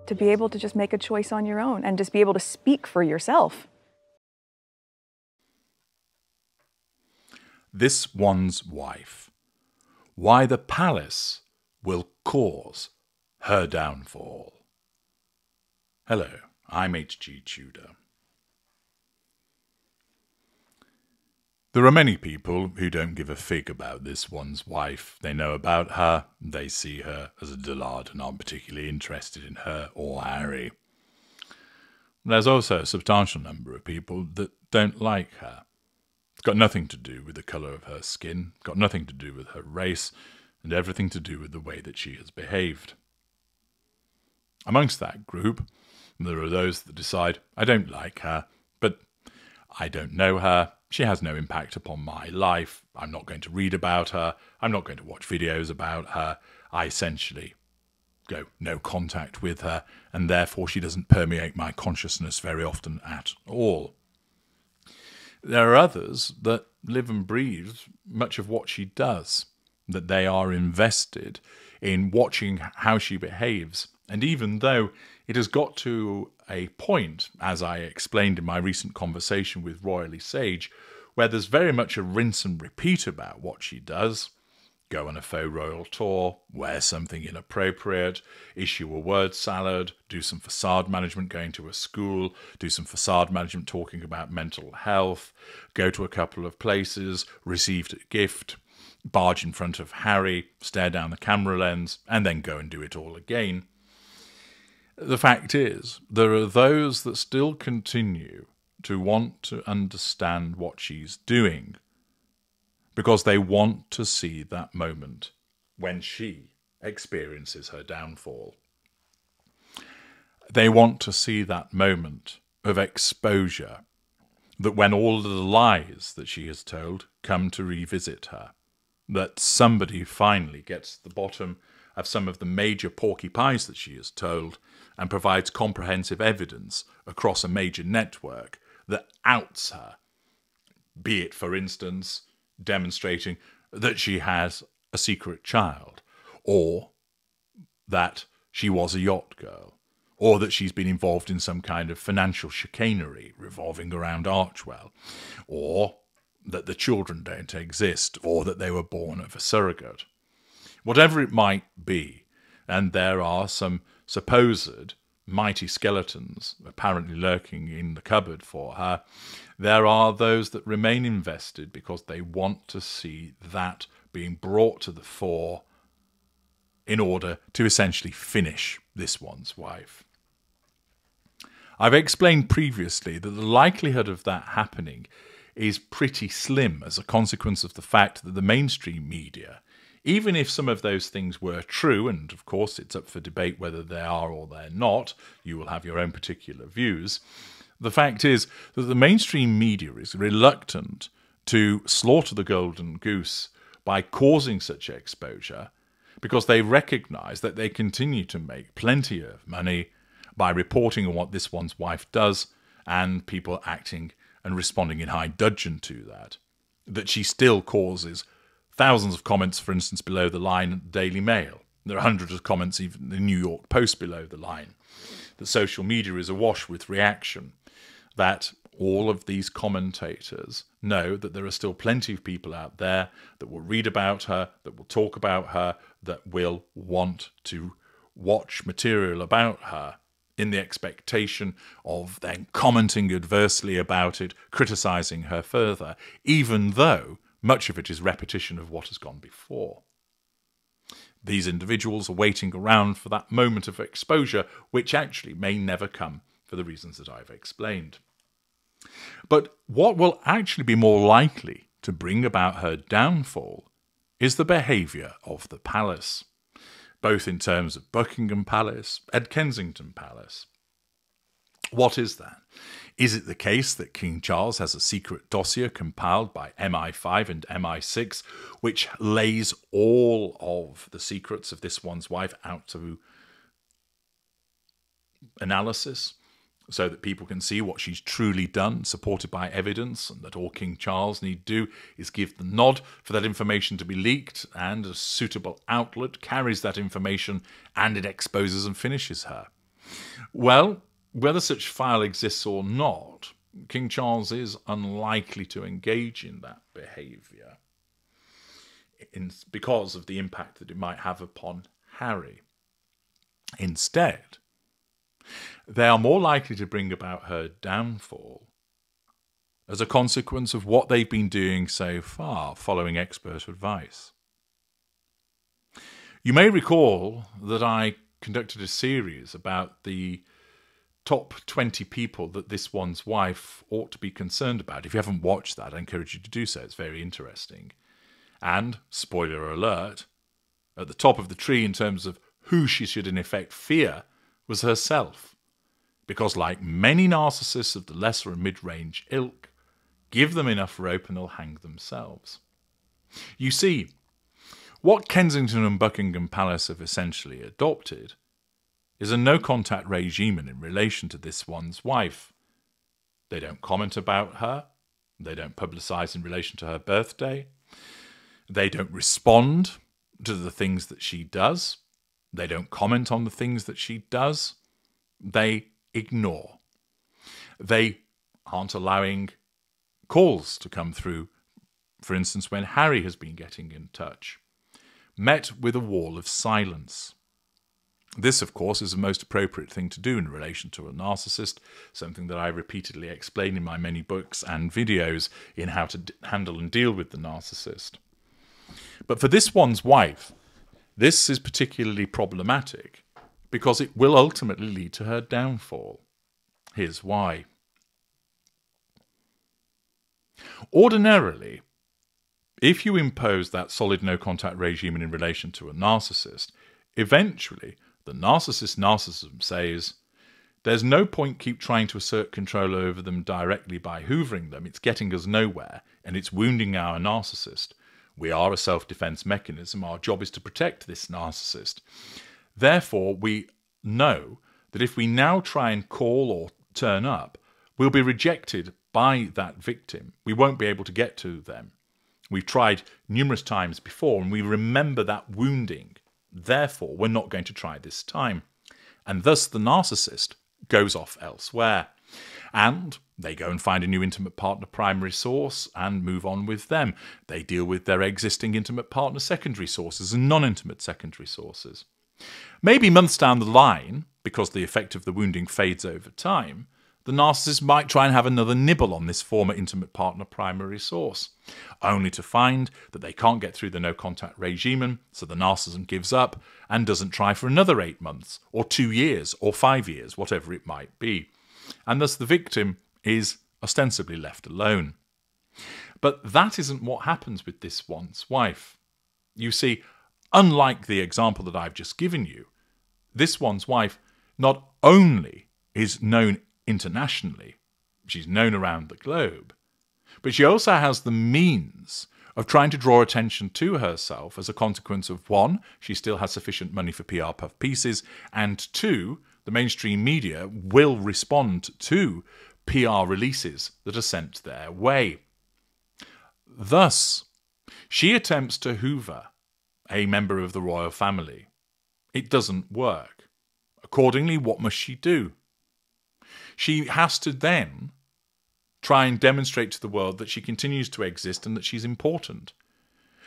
to be able to just make a choice on your own and just be able to speak for yourself. This one's wife. Why the palace will cause her downfall. Hello, I'm H.G. Tudor. There are many people who don't give a fig about this one's wife. They know about her, they see her as a dullard and aren't particularly interested in her or Harry. There's also a substantial number of people that don't like her. It's got nothing to do with the colour of her skin, got nothing to do with her race, and everything to do with the way that she has behaved. Amongst that group, there are those that decide, I don't like her, but I don't know her, she has no impact upon my life, I'm not going to read about her, I'm not going to watch videos about her, I essentially go no contact with her, and therefore she doesn't permeate my consciousness very often at all. There are others that live and breathe much of what she does, that they are invested in watching how she behaves. And even though it has got to a point, as I explained in my recent conversation with Royally Sage, where there's very much a rinse and repeat about what she does, go on a faux royal tour, wear something inappropriate, issue a word salad, do some facade management going to a school, do some facade management talking about mental health, go to a couple of places, received a gift, barge in front of Harry, stare down the camera lens, and then go and do it all again. The fact is, there are those that still continue to want to understand what she's doing, because they want to see that moment when she experiences her downfall. They want to see that moment of exposure, that when all of the lies that she has told come to revisit her, that somebody finally gets to the bottom of some of the major porky pies that she has told and provides comprehensive evidence across a major network that outs her, be it, for instance, demonstrating that she has a secret child, or that she was a yacht girl, or that she's been involved in some kind of financial chicanery revolving around Archwell, or that the children don't exist, or that they were born of a surrogate. Whatever it might be, and there are some supposed mighty skeletons apparently lurking in the cupboard for her, there are those that remain invested because they want to see that being brought to the fore in order to essentially finish this one's wife. I've explained previously that the likelihood of that happening is pretty slim as a consequence of the fact that the mainstream media, even if some of those things were true, and of course it's up for debate whether they are or they're not, you will have your own particular views, the fact is that the mainstream media is reluctant to slaughter the golden goose by causing such exposure because they recognise that they continue to make plenty of money by reporting on what this one's wife does and people acting and responding in high dudgeon to that. That she still causes thousands of comments, for instance, below the line at the Daily Mail. There are hundreds of comments even in the New York Post below the line. That social media is awash with reaction. That all of these commentators know that there are still plenty of people out there that will read about her, that will talk about her, that will want to watch material about her in the expectation of then commenting adversely about it, criticising her further, even though much of it is repetition of what has gone before. These individuals are waiting around for that moment of exposure, which actually may never come for the reasons that I've explained. But what will actually be more likely to bring about her downfall is the behaviour of the palace, both in terms of Buckingham Palace and Kensington Palace. What is that? Is it the case that King Charles has a secret dossier compiled by MI5 and MI6 which lays all of the secrets of this one's wife out to analysis so that people can see what she's truly done, supported by evidence, and that all King Charles need do is give the nod for that information to be leaked, and a suitable outlet carries that information and it exposes and finishes her? Well, whether such file exists or not, King Charles is unlikely to engage in that behaviour because of the impact that it might have upon Harry. Instead, they are more likely to bring about her downfall as a consequence of what they've been doing so far, following expert advice. You may recall that I conducted a series about the top 20 people that this one's wife ought to be concerned about. If you haven't watched that, I encourage you to do so. It's very interesting. And, spoiler alert, at the top of the tree in terms of who she should in effect fear was herself. Because like many narcissists of the lesser and mid-range ilk, give them enough rope and they'll hang themselves. You see, what Kensington and Buckingham Palace have essentially adopted is a no-contact regime in relation to this one's wife. They don't comment about her. They don't publicise in relation to her birthday. They don't respond to the things that she does. They don't comment on the things that she does. They ignore. They aren't allowing calls to come through, for instance, when Harry has been getting in touch. Met with a wall of silence. This, of course, is the most appropriate thing to do in relation to a narcissist, something that I repeatedly explain in my many books and videos in how to handle and deal with the narcissist. But for this one's wife, this is particularly problematic because it will ultimately lead to her downfall. Here's why. Ordinarily, if you impose that solid no-contact regime in relation to a narcissist, eventually the narcissist narcissism says, there's no point keep trying to assert control over them directly by hoovering them. It's getting us nowhere, and it's wounding our narcissist. We are a self-defense mechanism. Our job is to protect this narcissist. Therefore, we know that if we now try and call or turn up, we'll be rejected by that victim. We won't be able to get to them. We've tried numerous times before, and we remember that wounding. Therefore, we're not going to try this time. And thus the narcissist goes off elsewhere. And they go and find a new intimate partner primary source and move on with them. They deal with their existing intimate partner secondary sources and non-intimate secondary sources. Maybe months down the line, because the effect of the wounding fades over time, the narcissist might try and have another nibble on this former intimate partner primary source, only to find that they can't get through the no-contact regime, so the narcissism gives up and doesn't try for another 8 months, or 2 years, or 5 years, whatever it might be. And thus the victim is ostensibly left alone. But that isn't what happens with this one's wife. You see, unlike the example that I've just given you, this one's wife not only is known internationally, she's known around the globe, but she also has the means of trying to draw attention to herself as a consequence of, one, she still has sufficient money for PR puff pieces, and two, the mainstream media will respond to PR releases that are sent their way. Thus, she attempts to hoover a member of the royal family. It doesn't work. Accordingly, what must she do? She has to then try and demonstrate to the world that she continues to exist and that she's important.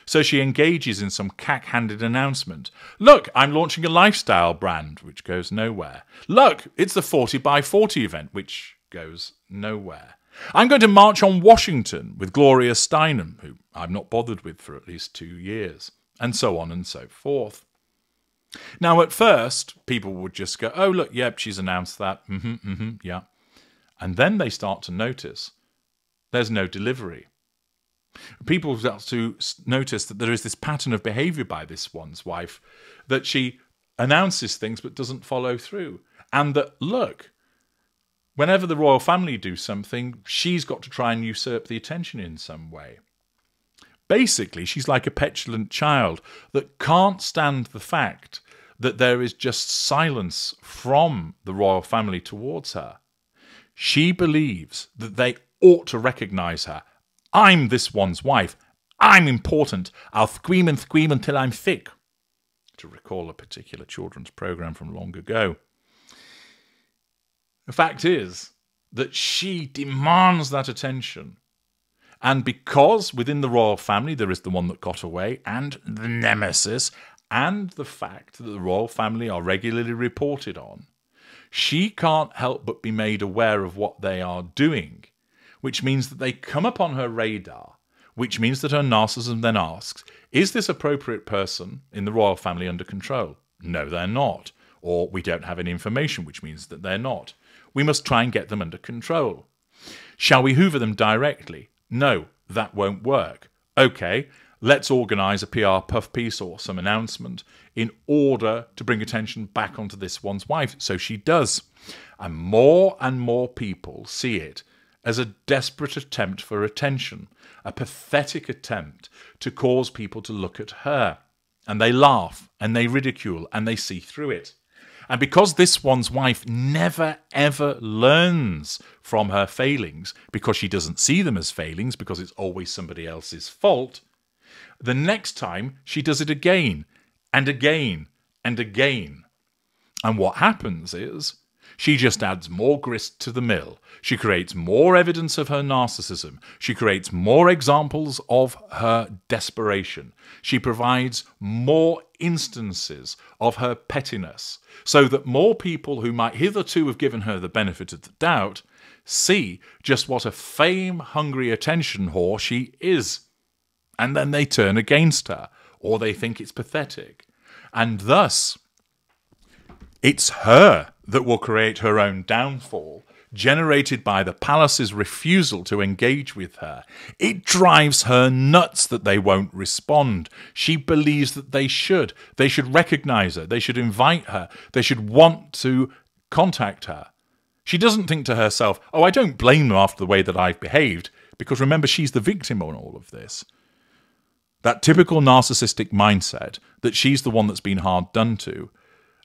So she engages in some cack-handed announcement. Look, I'm launching a lifestyle brand, which goes nowhere. Look, it's the 40 by 40 event, which goes nowhere. I'm going to march on Washington with Gloria Steinem, who I'm not bothered with for at least 2 years, and so on and so forth. Now, at first, people would just go, oh, look, yep, she's announced that, yeah. And then they start to notice there's no delivery. People start to notice that there is this pattern of behaviour by this one's wife, that she announces things but doesn't follow through. And that, look, whenever the royal family do something, she's got to try and usurp the attention in some way. Basically, she's like a petulant child that can't stand the fact that there is just silence from the royal family towards her. She believes that they ought to recognise her. I'm this one's wife. I'm important. I'll scream and scream until I'm sick. To recall a particular children's programme from long ago. The fact is that she demands that attention. And because within the royal family there is the one that got away, and the nemesis, and the fact that the royal family are regularly reported on, she can't help but be made aware of what they are doing, which means that they come upon her radar, which means that her narcissism then asks, is this appropriate person in the royal family under control? No, they're not. Or we don't have any information, which means that they're not. We must try and get them under control. Shall we hoover them directly? No, that won't work. Okay, let's organise a PR puff piece or some announcement in order to bring attention back onto this one's wife. So she does. And more people see it as a desperate attempt for attention, a pathetic attempt to cause people to look at her. And they laugh and they ridicule and they see through it. And because this one's wife never, ever learns from her failings, because she doesn't see them as failings, because it's always somebody else's fault, the next time she does it again and again and again. And what happens is she just adds more grist to the mill. She creates more evidence of her narcissism. She creates more examples of her desperation. She provides more instances of her pettiness, so that more people who might hitherto have given her the benefit of the doubt see just what a fame-hungry attention whore she is. And then they turn against her, or they think it's pathetic. And thus, it's her that will create her own downfall, generated by the palace's refusal to engage with her. It drives her nuts that they won't respond. She believes that they should. They should recognise her. They should invite her. They should want to contact her. She doesn't think to herself, oh, I don't blame them after the way that I've behaved, because remember, she's the victim on all of this. That typical narcissistic mindset that she's the one that's been hard done to,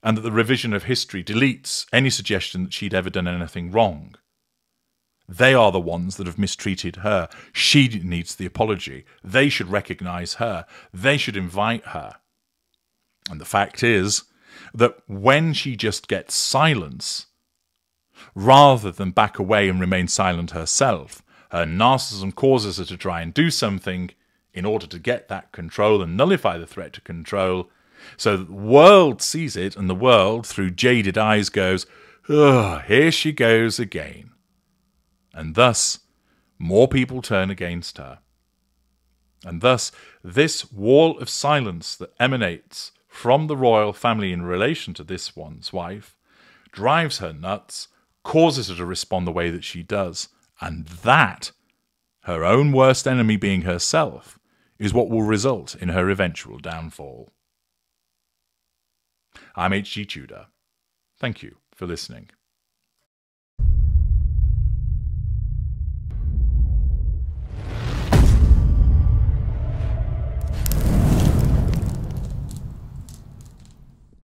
and that the revision of history deletes any suggestion that she'd ever done anything wrong. They are the ones that have mistreated her. She needs the apology. They should recognise her. They should invite her. And the fact is that when she just gets silence, rather than back away and remain silent herself, her narcissism causes her to try and do something in order to get that control and nullify the threat to control, so that the world sees it, and the world, through jaded eyes, goes, oh, here she goes again. And thus, more people turn against her. And thus, this wall of silence that emanates from the royal family in relation to this one's wife drives her nuts, causes her to respond the way that she does. And that, her own worst enemy being herself, is what will result in her eventual downfall. I'm H.G. Tudor. Thank you for listening.